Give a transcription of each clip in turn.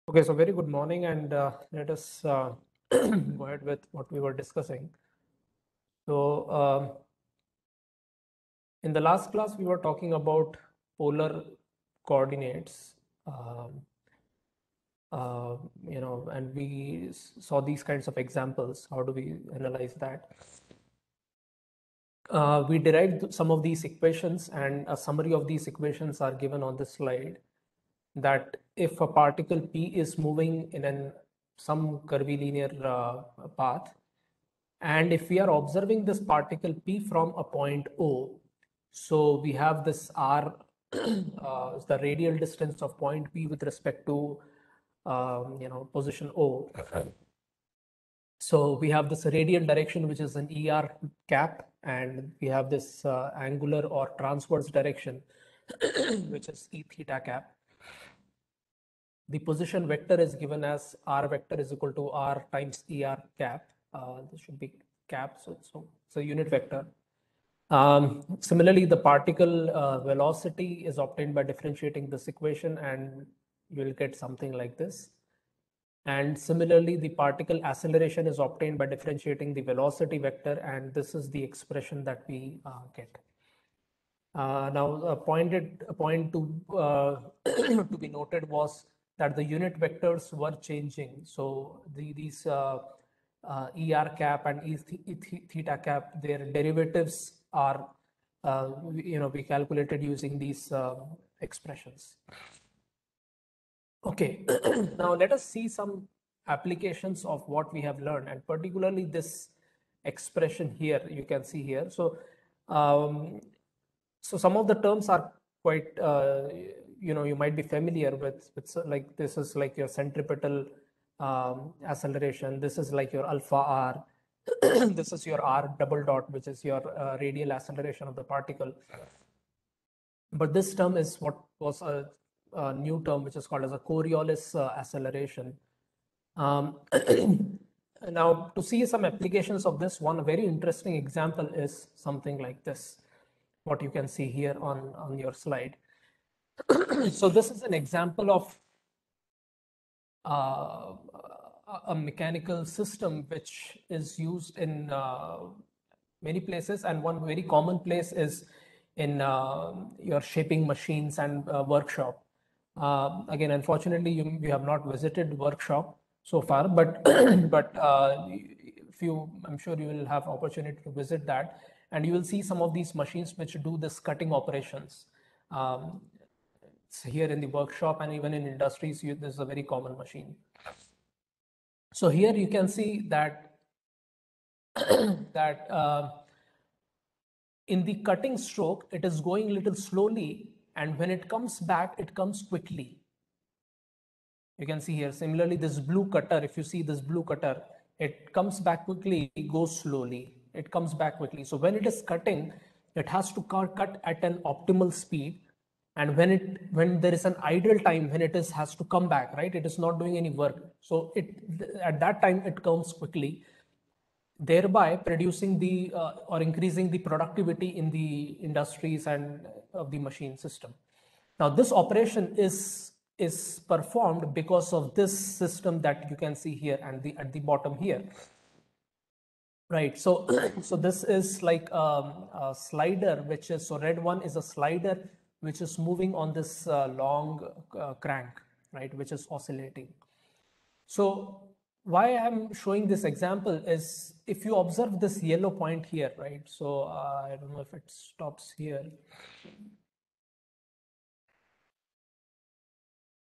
Okay, so very good morning, and let us go ahead with what we were discussing. So, in the last class, we were talking about polar coordinates, um, and we saw these kinds of examples. How do we analyze that? We derived some of these equations, and a summary of these equations are given on this slide. That if a particle P is moving in some curvilinear path, and if we are observing this particle P from a point O, so we have this R, the radial distance of point P with respect to position O. So we have this radial direction, which is an ER cap, and we have this angular or transverse direction, which is E theta cap. The position vector is given as R vector is equal to R times ER cap. This should be cap, so it's a unit vector. Similarly, the particle velocity is obtained by differentiating this equation, and you will get something like this. And similarly, the particle acceleration is obtained by differentiating the velocity vector, and this is the expression that we get. Now, a point to to be noted was that the unit vectors were changing. So these ER cap and E theta cap, their derivatives are, we calculated using these expressions. Okay, now let us see some applications of what we have learned, and particularly this expression here, you can see here. So, so some of the terms are quite, you might be familiar with like this is like your centripetal acceleration. This is like your alpha R. This is your R double dot, which is your radial acceleration of the particle. But this term is what was a new term, which is called as a Coriolis acceleration. Now, to see some applications of this, one very interesting example is something like this, what you can see here on your slide. So this is an example of a mechanical system which is used in many places, and one very common place is in your shaping machines and workshop. Again, unfortunately, you have not visited workshop so far, but I'm sure you will have opportunity to visit that, and you will see some of these machines which do this cutting operations. It's here in the workshop, and even in industries, this is a very common machine. So here you can see that in the cutting stroke, it is going a little slowly, and when it comes back, it comes quickly. You can see here, similarly, this blue cutter, if you see this blue cutter, it comes back quickly, it goes slowly, it comes back quickly. So when it is cutting, it has to cut at an optimal speed. And when there is an idle time, when it has to come back, right? It is not doing any work. So at that time, it comes quickly, thereby producing the or increasing the productivity in the industries and of the machine system. Now, this operation is performed because of this system that you can see here and at the bottom here. Right. So so this is like a slider, which is, so red one is a slider which is moving on this long crank, right, which is oscillating. So why I'm showing this example is, if you observe this yellow point here, right? So I don't know if it stops here.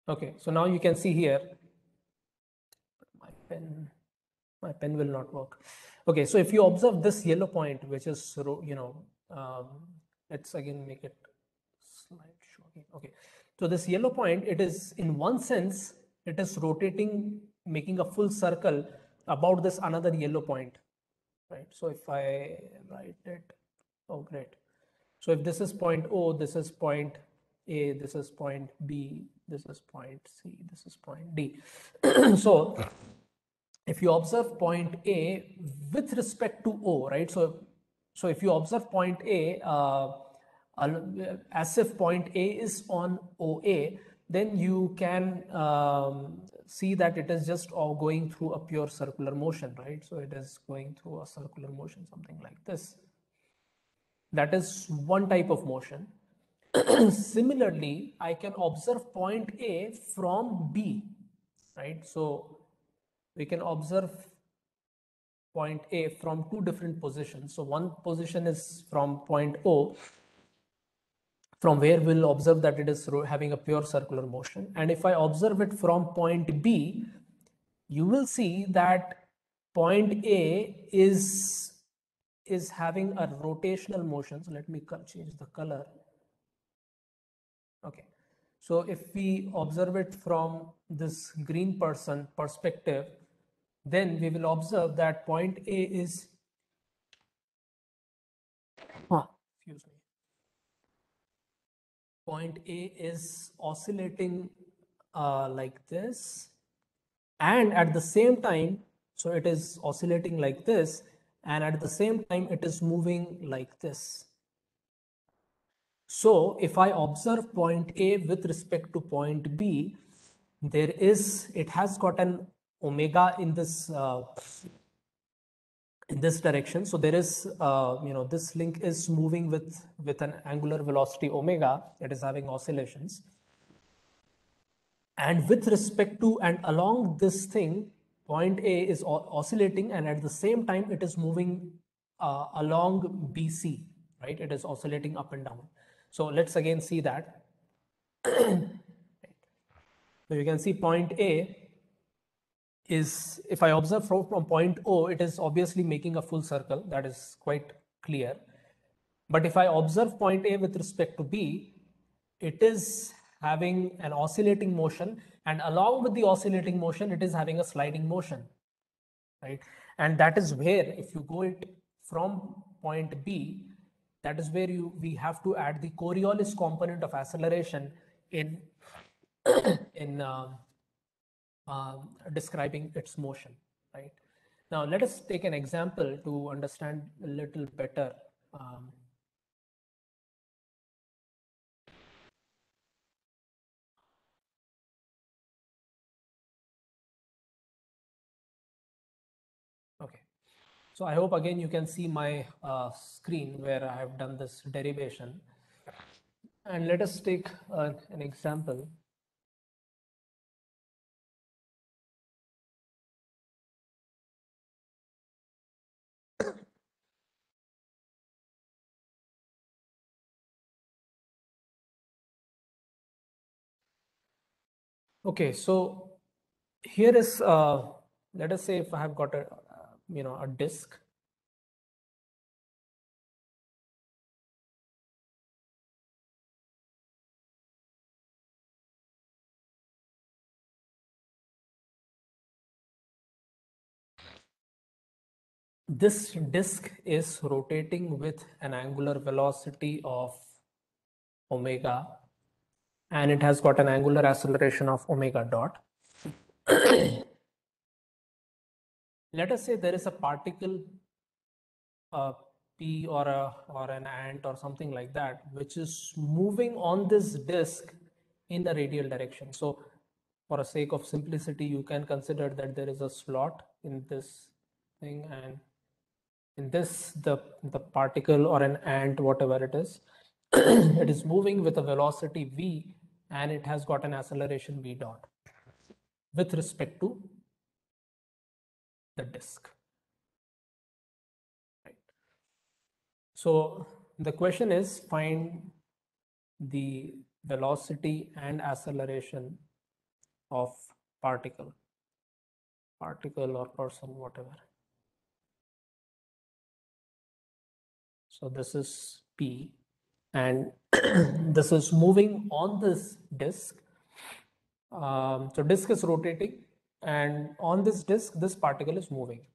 Okay, so now you can see here, my pen will not work. Okay, so if you observe this yellow point, which is, let's again make it slide show. Okay, so this yellow point, it is, in one sense, it is rotating, making a full circle about this another yellow point, right? So if I write it, oh great. So if this is point O, this is point A, this is point B, this is point C, this is point D. So if you observe point A with respect to O, right? So if you observe point A as if point A is on OA, then you can see that it is just all going through a pure circular motion, right? So it is going through a circular motion, something like this. That is one type of motion. Similarly, I can observe point A from B, right? So we can observe point A from two different positions. So one position is from point O, from where we'll observe that it is having a pure circular motion. And if I observe it from point B, you will see that point A is having a rotational motion. So let me change the color. Okay. So if we observe it from this green person perspective, then we will observe that point A is, excuse me, point A is oscillating like this, and at the same time, so it is oscillating like this, and at the same time it is moving like this. So if I observe point A with respect to point B, it has got an omega in this direction. So there is, this link is moving with an angular velocity omega. It is having oscillations. And with respect to and along this thing, point A is oscillating, and at the same time it is moving along BC, right? It is oscillating up and down. So let's again see that. So you can see point A is, if I observe from point O, it is obviously making a full circle. That is quite clear. But if I observe point A with respect to B, it is having an oscillating motion, and along with the oscillating motion, it is having a sliding motion, right? And that is where, if you go it from point B, that is where we have to add the Coriolis component of acceleration in describing its motion, right? Now let us take an example to understand a little better. Okay, so I hope again you can see my screen where I have done this derivation. And let us take an example. Okay, so here is, let us say if I have got a disk. This disk is rotating with an angular velocity of omega, and it has got an angular acceleration of omega dot. Let us say there is a particle P or an ant or something like that, which is moving on this disk in the radial direction. So for a sake of simplicity, you can consider that there is a slot in this thing, and in this, the particle or an ant, whatever it is, it is moving with a velocity v, and it has got an acceleration v dot with respect to the disk. Right. So the question is, find the velocity and acceleration of particle or person, whatever. So this is P, and this is moving on this disk. So disk is rotating, and on this disk, this particle is moving.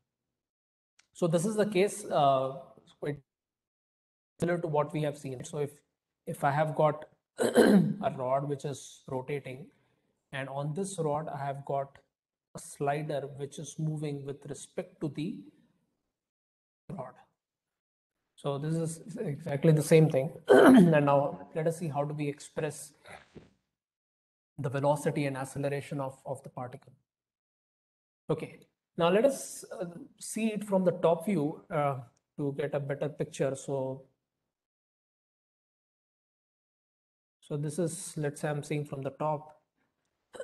So this is the case quite similar to what we have seen. So if I have got a rod which is rotating, and on this rod I have got a slider which is moving with respect to the rod. So this is exactly the same thing. And now let us see how do we express the velocity and acceleration of the particle. Okay, now let us see it from the top view to get a better picture. So this is, let's say I'm seeing from the top,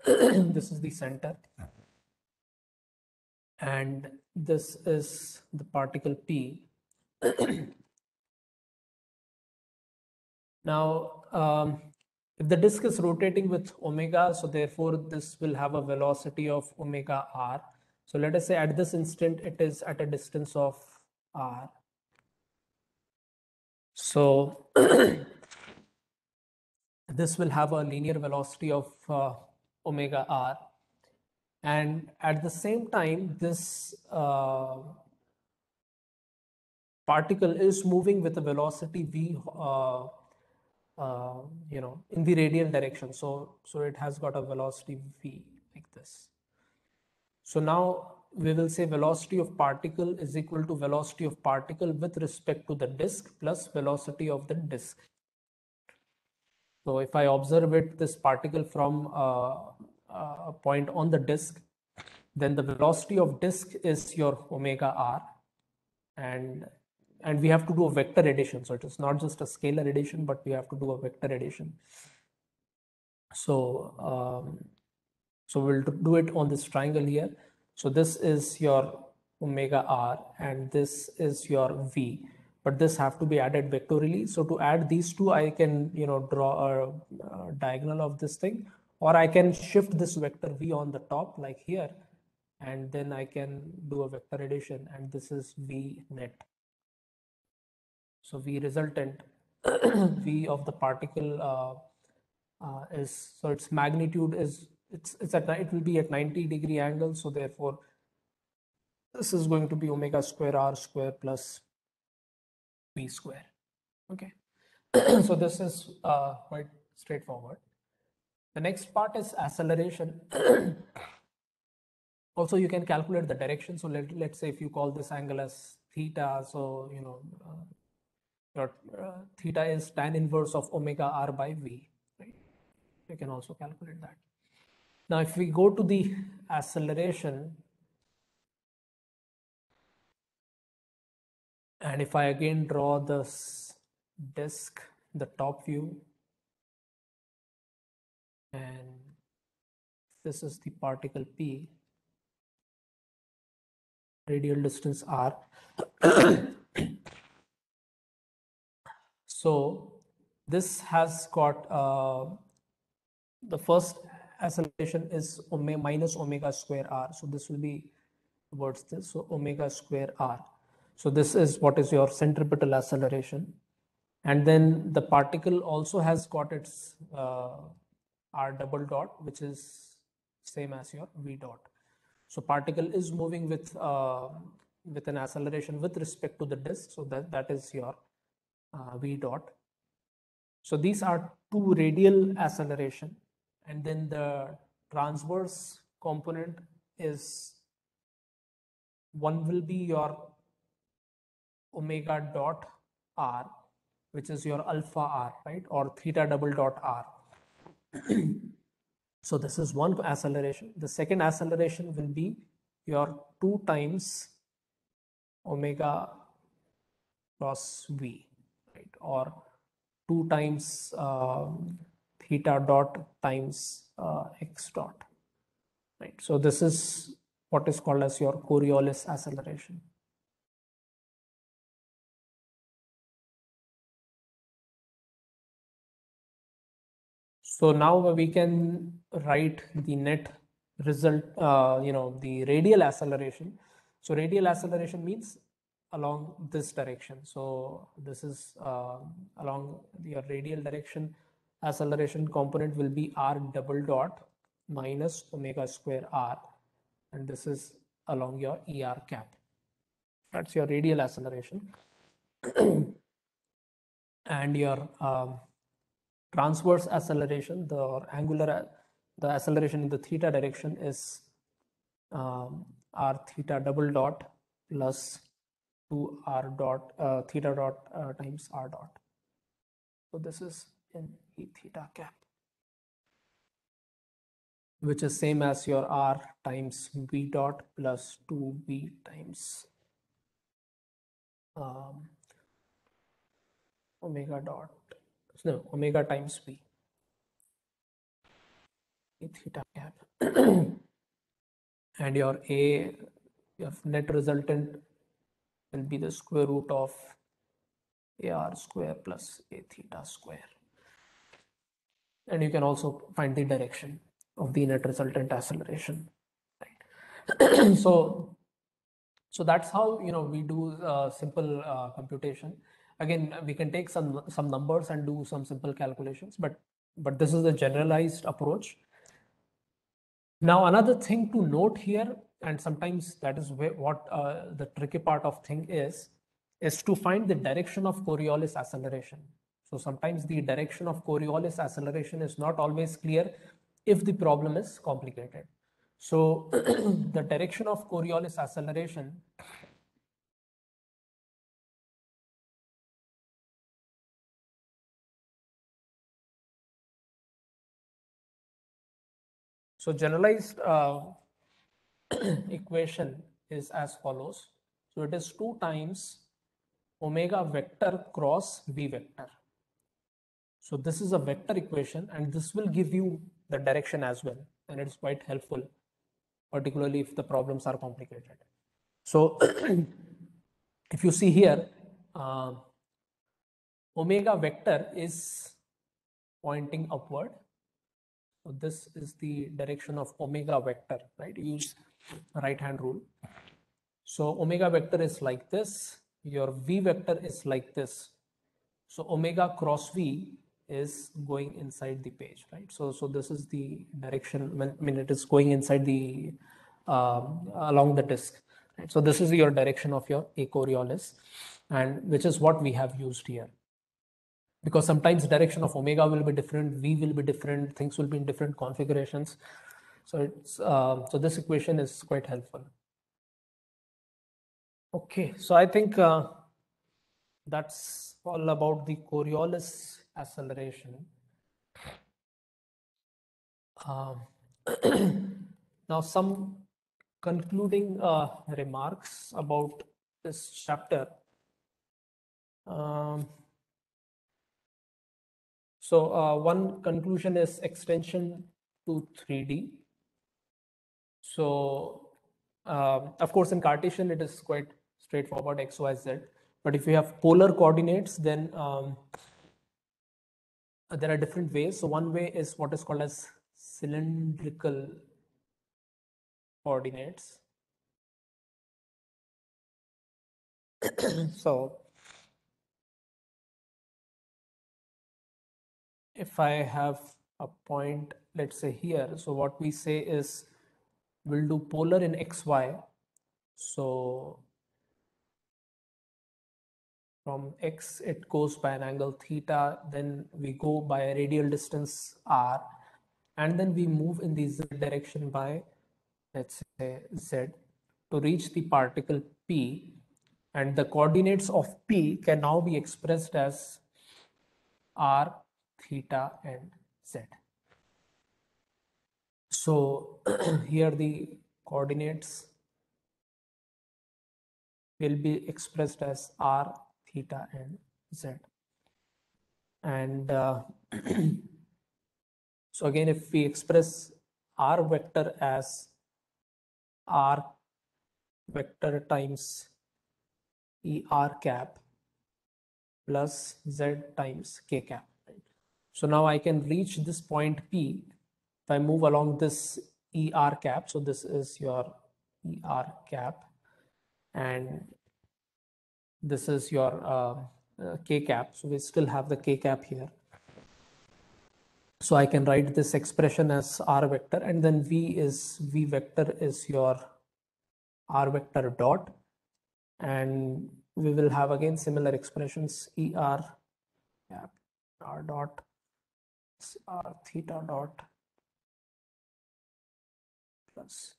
this is the center, and this is the particle P. Now, if the disk is rotating with omega, so therefore this will have a velocity of omega r. So let us say at this instant, it is at a distance of r. So this will have a linear velocity of omega r. And at the same time, this particle is moving with a velocity v, in the radial direction. So it has got a velocity v like this. So now we will say velocity of particle is equal to velocity of particle with respect to the disk plus velocity of the disk. So if I observe this particle from a point on the disk, then the velocity of disk is your omega r, and we have to do a vector addition. So it is not just a scalar addition, but we have to do a vector addition. So we'll do it on this triangle here. So this is your omega r and this is your v, but this have to be added vectorially. So to add these two, I can draw a diagonal of this thing, or I can shift this vector v on the top like here, and then I can do a vector addition, and this is v net. So v resultant v of the particle is, so its magnitude is, it will be at 90-degree angle. So therefore this is going to be omega square r square plus v square. Okay. So this is quite straightforward. The next part is acceleration. Also you can calculate the direction. So let's say if you call this angle as theta, so your theta is tan inverse of omega r by v, right? You can also calculate that. Now if we go to the acceleration, and if I again draw this disk, the top view, and this is the particle P, radial distance r. So this has got the first acceleration is minus omega square r. So this will be towards this, so omega square r. So this is what is your centripetal acceleration. And then the particle also has got its r double dot, which is same as your v dot. So particle is moving with an acceleration with respect to the disk. So that is your v dot. So these are two radial acceleration, and then the transverse component is, one will be your omega dot r, which is your alpha r, right, or theta double dot r. So this is one acceleration. The second acceleration will be your 2 times omega cross v, right, or 2 times theta dot times x dot, right? So this is what is called as your Coriolis acceleration. So now we can write the net result, the radial acceleration. So radial acceleration means along this direction. So this is along your radial direction. Acceleration component will be r double dot minus omega square r, and this is along your er cap. That's your radial acceleration. And your transverse acceleration, the acceleration in the theta direction is r theta double dot plus 2 r dot theta dot times r dot. So this is in e theta cap. which is same as your r times v dot plus 2v times omega dot, no, omega times v, a theta cap. And your net resultant will be the square root of ar square plus a theta square. And you can also find the direction of the net resultant acceleration. Right? So that's how we do simple computation. Again, we can take some numbers and do some simple calculations, but this is a generalized approach. Now, another thing to note here, and sometimes that is what the tricky part of thing is to find the direction of Coriolis acceleration. So sometimes the direction of Coriolis acceleration is not always clear if the problem is complicated. So the direction of Coriolis acceleration so generalized equation is as follows. So it is 2 times omega vector cross v vector. So this is a vector equation, and this will give you the direction as well, and it's quite helpful, particularly if the problems are complicated. So if you see here, omega vector is pointing upward. So this is the direction of omega vector, right? Use right hand rule. So omega vector is like this, your v vector is like this. So omega cross v is going inside the page, right? So this is the direction when it is going inside the along the disk, right? So this is your direction of your A Coriolis, and which is what we have used here. Because sometimes direction of omega will be different, v will be different, things will be in different configurations. So it's so this equation is quite helpful. Okay, so I think that's all about the Coriolis acceleration. Now some concluding remarks about this chapter. So one conclusion is extension to 3D. So of course in Cartesian it is quite straightforward, x, y, z. But if you have polar coordinates, then there are different ways. So one way is what is called as cylindrical coordinates. So if I have a point, let's say here, so what we say is we'll do polar in xy. So from x it goes by an angle theta, then we go by a radial distance r, and then we move in the z direction by, let's say, z to reach the particle p, and the coordinates of p can now be expressed as r, theta, and z. So here the coordinates will be expressed as r, theta, and z. And so again, if we express r vector as r vector times er cap plus z times k cap. Right? So now I can reach this point P if I move along this er cap. So this is your er cap, and this is your k cap. So we still have the k cap here. So I can write this expression as r vector, and then v vector is your r vector dot, and we will have again similar expressions er cap r dot r theta dot plus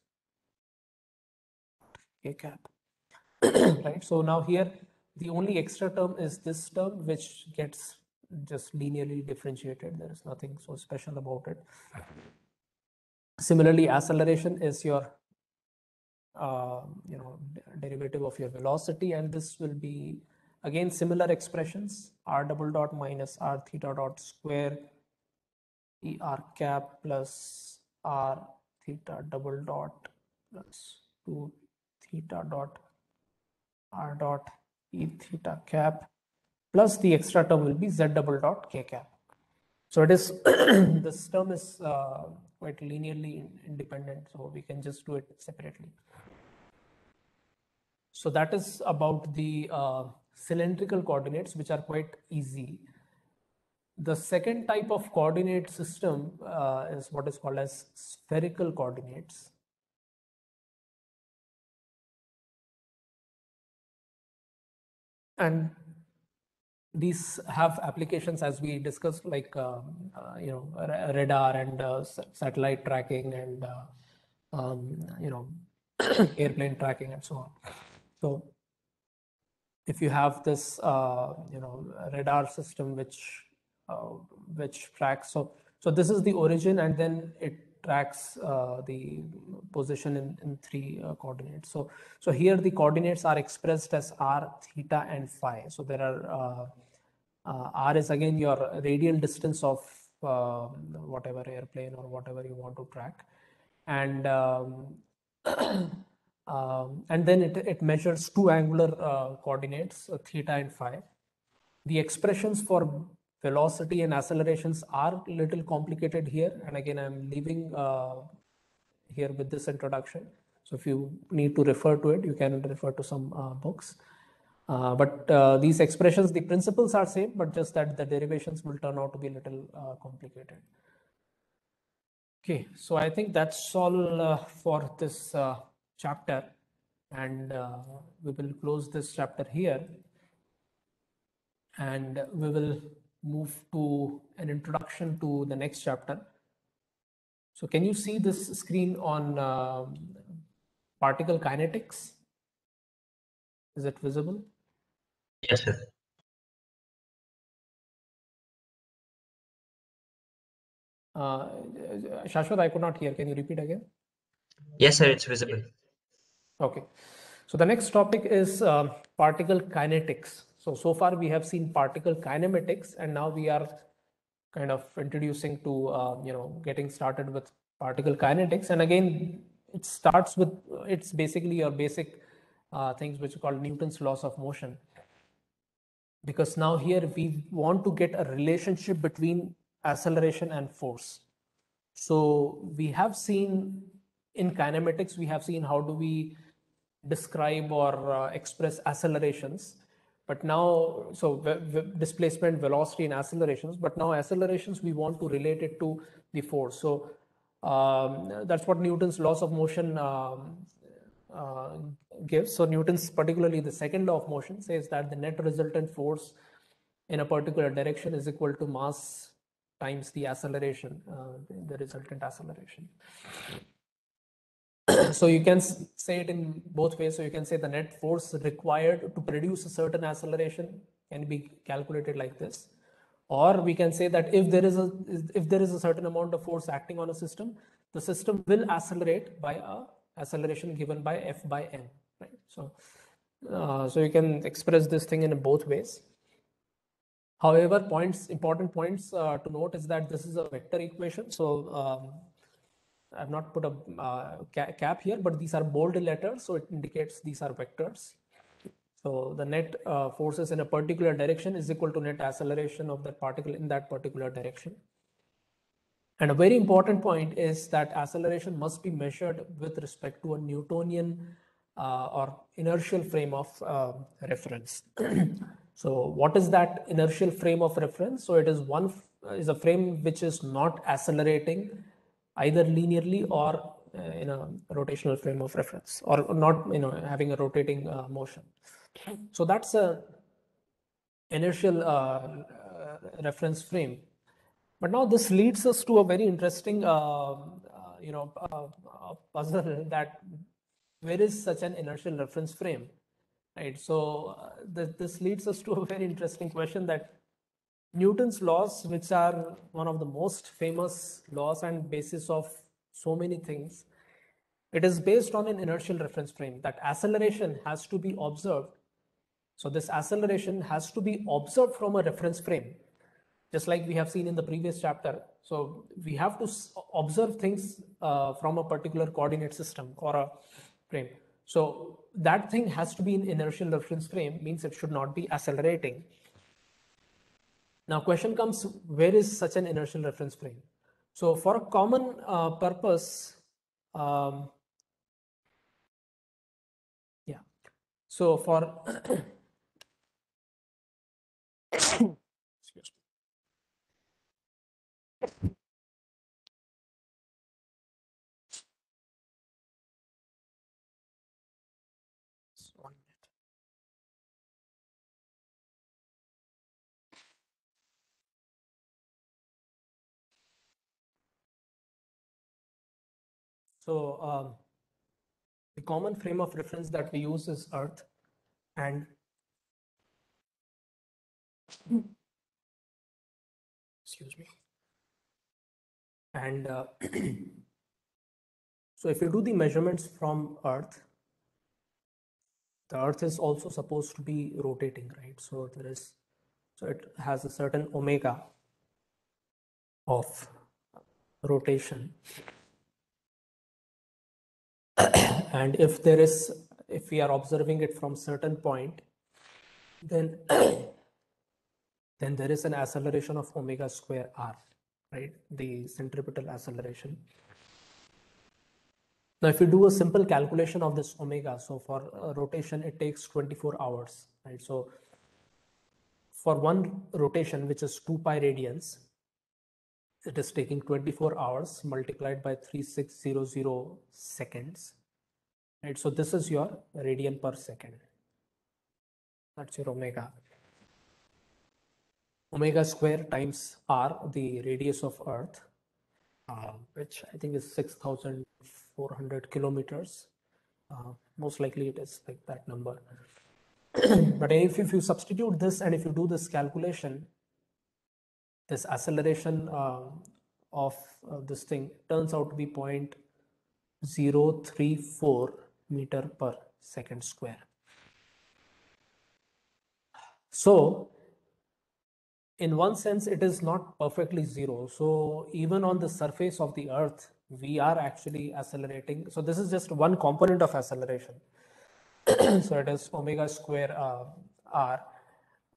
k cap. Right, so now here the only extra term is this term, which gets just linearly differentiated. There is nothing so special about it. Similarly, acceleration is your derivative of your velocity, and this will be again similar expressions: r double dot minus r theta dot square e r cap plus r theta double dot plus 2 theta dot r dot e theta cap plus the extra term will be z double dot k cap. So it is this term is quite linearly independent, so we can just do it separately. So that is about the cylindrical coordinates, which are quite easy. The second type of coordinate system is what is called as spherical coordinates. And these have applications, as we discussed, like radar and satellite tracking and airplane tracking and so on. So if you have this radar system which tracks, so this is the origin, and then it tracks the position in three coordinates. So here the coordinates are expressed as r, theta, and phi. So there are r is again your radial distance of whatever airplane or whatever you want to track, and and then it measures two angular coordinates, theta and phi. The expressions for velocity and accelerations are a little complicated here, and again I'm leaving here with this introduction. So if you need to refer to it, you can refer to some books. But these expressions, the principles are same, but just that the derivations will turn out to be a little complicated. Okay, so I think that's all for this chapter, and we will close this chapter here, and we will move to an introduction to the next chapter. So can you see this screen on particle kinetics? Is it visible? Yes, sir. Shashwat, I could not hear. Can you repeat again? Yes, sir, it's visible. Okay. So the next topic is particle kinetics. So far we have seen particle kinematics, and now we are kind of introducing to getting started with particle kinetics. And again, it starts with it's basically your basic things which are called Newton's laws of motion. Because now here we want to get a relationship between acceleration and force. So we have seen in kinematics, we have seen how do we describe or express accelerations. But now, so displacement, velocity, and accelerations. But now accelerations, we want to relate it to the force. So that's what Newton's laws of motion gives. So Newton's, particularly the second law of motion, says that the net resultant force in a particular direction is equal to mass times the acceleration, the resultant acceleration. So you can say it in both ways. So you can say the net force required to produce a certain acceleration can be calculated like this, or we can say that if there is a certain amount of force acting on a system, the system will accelerate by a acceleration given by F by m, right? So so you can express this thing in both ways. However, important points to note is that this is a vector equation. So I've not put a cap here, but these are bold letters, so it indicates these are vectors. So the net forces in a particular direction is equal to net acceleration of that particle in that particular direction. And a very important point is that acceleration must be measured with respect to a Newtonian or inertial frame of reference. So what is that inertial frame of reference? So it is a frame which is not accelerating either linearly or in a rotational frame of reference, or not having a rotating motion. So that's a inertial reference frame. But now this leads us to a very interesting puzzle, that where is such an inertial reference frame, right? So this leads us to a very interesting question, that Newton's laws, which are one of the most famous laws and basis of so many things. It is based on an inertial reference frame. That acceleration has to be observed. So this acceleration has to be observed from a reference frame, just like we have seen in the previous chapter. So we have to observe things from a particular coordinate system or a frame. So that thing has to be in inertial reference frame, means it should not be accelerating. Now question comes, where is such an inertial reference frame? So for a common purpose, yeah. So for excuse me. Just 1 minute. So the common frame of reference that we use is Earth, and excuse me. And so if you do the measurements from Earth, the Earth is also supposed to be rotating, right? So it has a certain omega of rotation. And if we are observing it from certain point, then then there is an acceleration of omega square r, right? The centripetal acceleration. Now, if you do a simple calculation of this omega, so for rotation, it takes 24 hours, right? So for one rotation, which is 2 pi radians, it is taking 24 hours multiplied by 3600 seconds, right? So this is your radian per second. That's your omega. Omega square times r, the radius of Earth, which I think is 6,400 kilometers. Most likely it is like that number. But if you substitute this and if you do this calculation, this acceleration of this thing turns out to be 0.034 meter per second square. So in one sense, it is not perfectly zero. So even on the surface of the Earth, we are actually accelerating. So this is just one component of acceleration. So it is omega square r.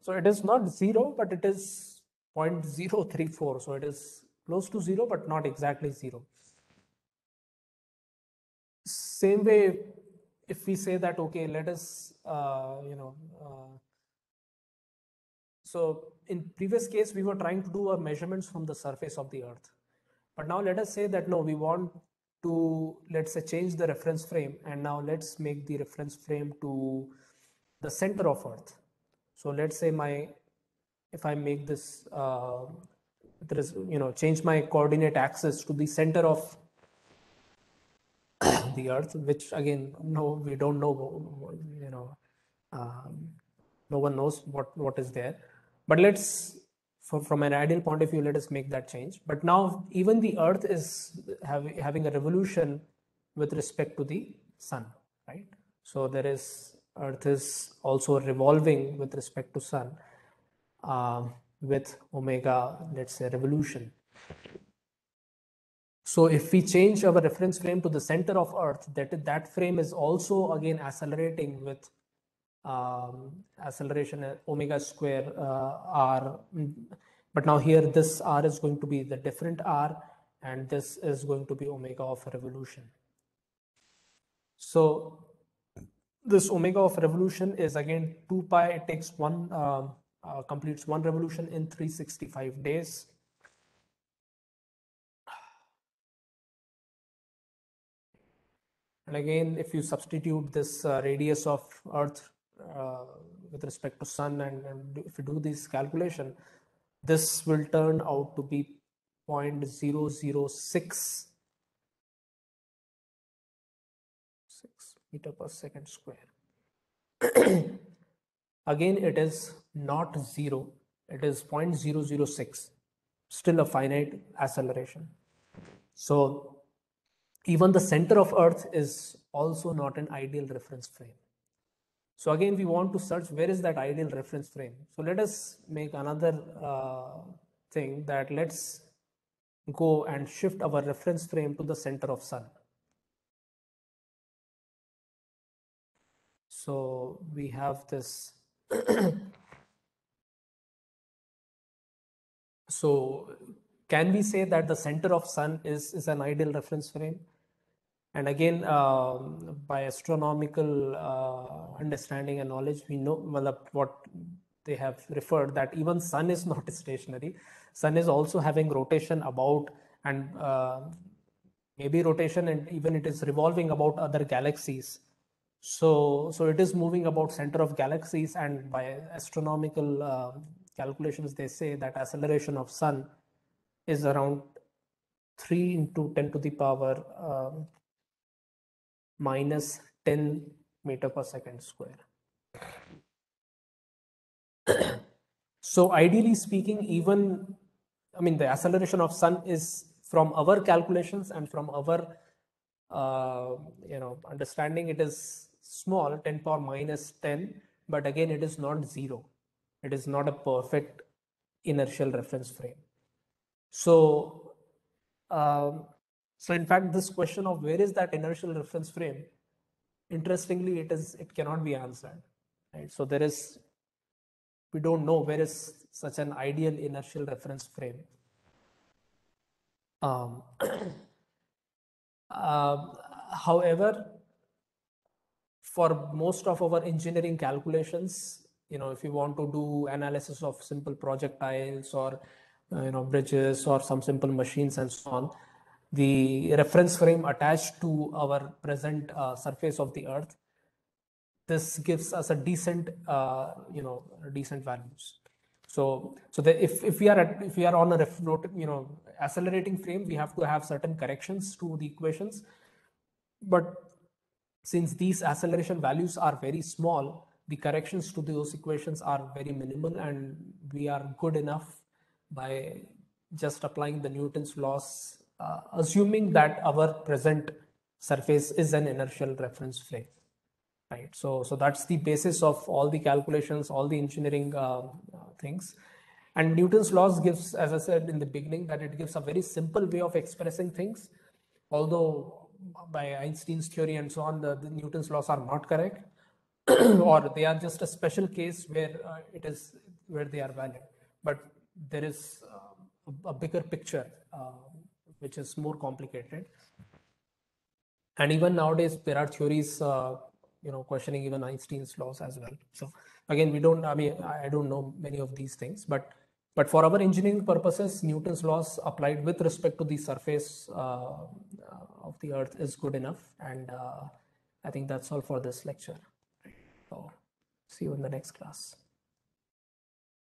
So it is not zero, but it is 0.034. So it is close to zero, but not exactly zero. Same way, if we say that, okay, let us, so in previous case, we were trying to do our measurements from the surface of the Earth. But now let us say that, no, we want to, let's say, change the reference frame. And now let's make the reference frame to the center of Earth. So let's say if I make this, change my coordinate axis to the center of the Earth, which again, no, we don't know, no one knows what is there. But let's, from an ideal point of view, let us make that change. But now even the Earth is having a revolution with respect to the Sun, right? So Earth is also revolving with respect to Sun with omega, let's say, revolution. So if we change our reference frame to the center of Earth, that frame is also again accelerating with acceleration omega square r. But now here this r is going to be the different r, and this is going to be omega of revolution. So this omega of revolution is again 2 pi. It takes completes one revolution in 365 days. And again, if you substitute this radius of Earth with respect to Sun, and if you do this calculation, this will turn out to be 0.006 meter per second square. Again, it is not zero. It is 0.006, still a finite acceleration. So even the center of Earth is also not an ideal reference frame. So again, we want to search where is that ideal reference frame. So let us make another thing, that let's go and shift our reference frame to the center of Sun. So we have this. So can we say that the center of Sun is an ideal reference frame? And again, by astronomical understanding and knowledge, we know what they have referred, that even Sun is not stationary. Sun is also having rotation about, and maybe rotation, and even it is revolving about other galaxies. So it is moving about center of galaxies, and by astronomical calculations, they say that acceleration of Sun is around 3 into 10 to the power minus 10 meter per second square. So ideally speaking, even, I mean, the acceleration of Sun is, from our calculations and from our understanding, it is small, 10 power minus 10, but again, it is not zero. It is not a perfect inertial reference frame. So in fact, this question of where is that inertial reference frame, interestingly, it cannot be answered, right? So we don't know where is such an ideal inertial reference frame. However, for most of our engineering calculations, if you want to do analysis of simple projectiles or bridges or some simple machines and so on, the reference frame attached to our present surface of the Earth, this gives us a decent decent values. So if we are on a accelerating frame, we have to have certain corrections to the equations, but since these acceleration values are very small, the corrections to those equations are very minimal, and we are good enough by just applying the Newton's laws, assuming that our present surface is an inertial reference frame, right? So that's the basis of all the calculations, all the engineering things. And Newton's laws gives, as I said in the beginning, that it gives a very simple way of expressing things, although by Einstein's theory and so on, the Newton's laws are not correct, or they are just a special case where where they are valid. But there is a bigger picture which is more complicated. And even nowadays, there are theories, questioning even Einstein's laws as well. So again, I don't know many of these things, but for our engineering purposes, Newton's laws applied with respect to the surface of the Earth is good enough. And I think that's all for this lecture. So see you in the next class.